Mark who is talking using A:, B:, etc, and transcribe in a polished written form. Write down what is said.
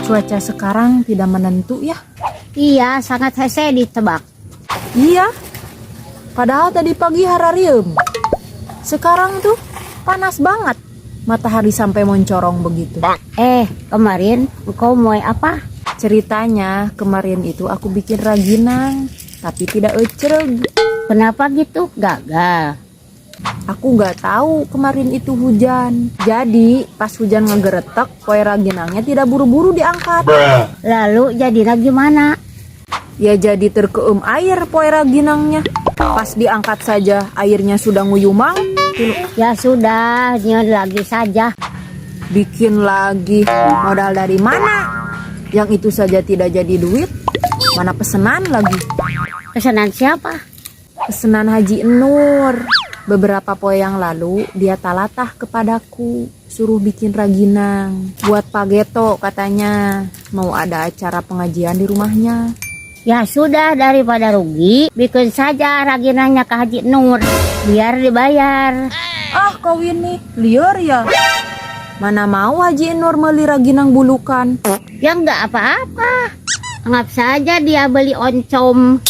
A: Cuaca sekarang tidak menentu ya.
B: Iya, sangat hese ditebak.
A: Iya. Padahal tadi pagi hararium. Sekarang tuh panas banget. Matahari sampai mencorong begitu.
B: Kemarin engkau mau apa?
A: Ceritanya kemarin itu aku bikin raginang, tapi tidak ecereg.
B: Kenapa gitu? Gagal.
A: Aku nggak tahu kemarin itu hujan. Jadi pas hujan ngegeretek, kue raginangnya tidak buru-buru diangkat.
B: Lalu jadinya gimana?
A: Ya jadi terkeum air kue raginangnya. Pas diangkat saja airnya sudah nguyumang.
B: Ya sudah, nyet lagi saja.
A: Bikin lagi, modal dari mana? Yang itu saja tidak jadi duit. Mana pesanan lagi?
B: Pesanan siapa?
A: Pesanan Haji Nur. Beberapa poe yang lalu dia talatah kepadaku, suruh bikin raginang buat Pak Geto katanya. Mau ada acara pengajian di rumahnya.
B: Ya sudah, daripada rugi, bikin saja raginannya ke Haji Nur, biar dibayar.
A: Ah kau ini liar ya. Mana mau Haji Nur beli raginang bulukan.
B: Ya enggak apa-apa. Anggap saja dia beli oncom.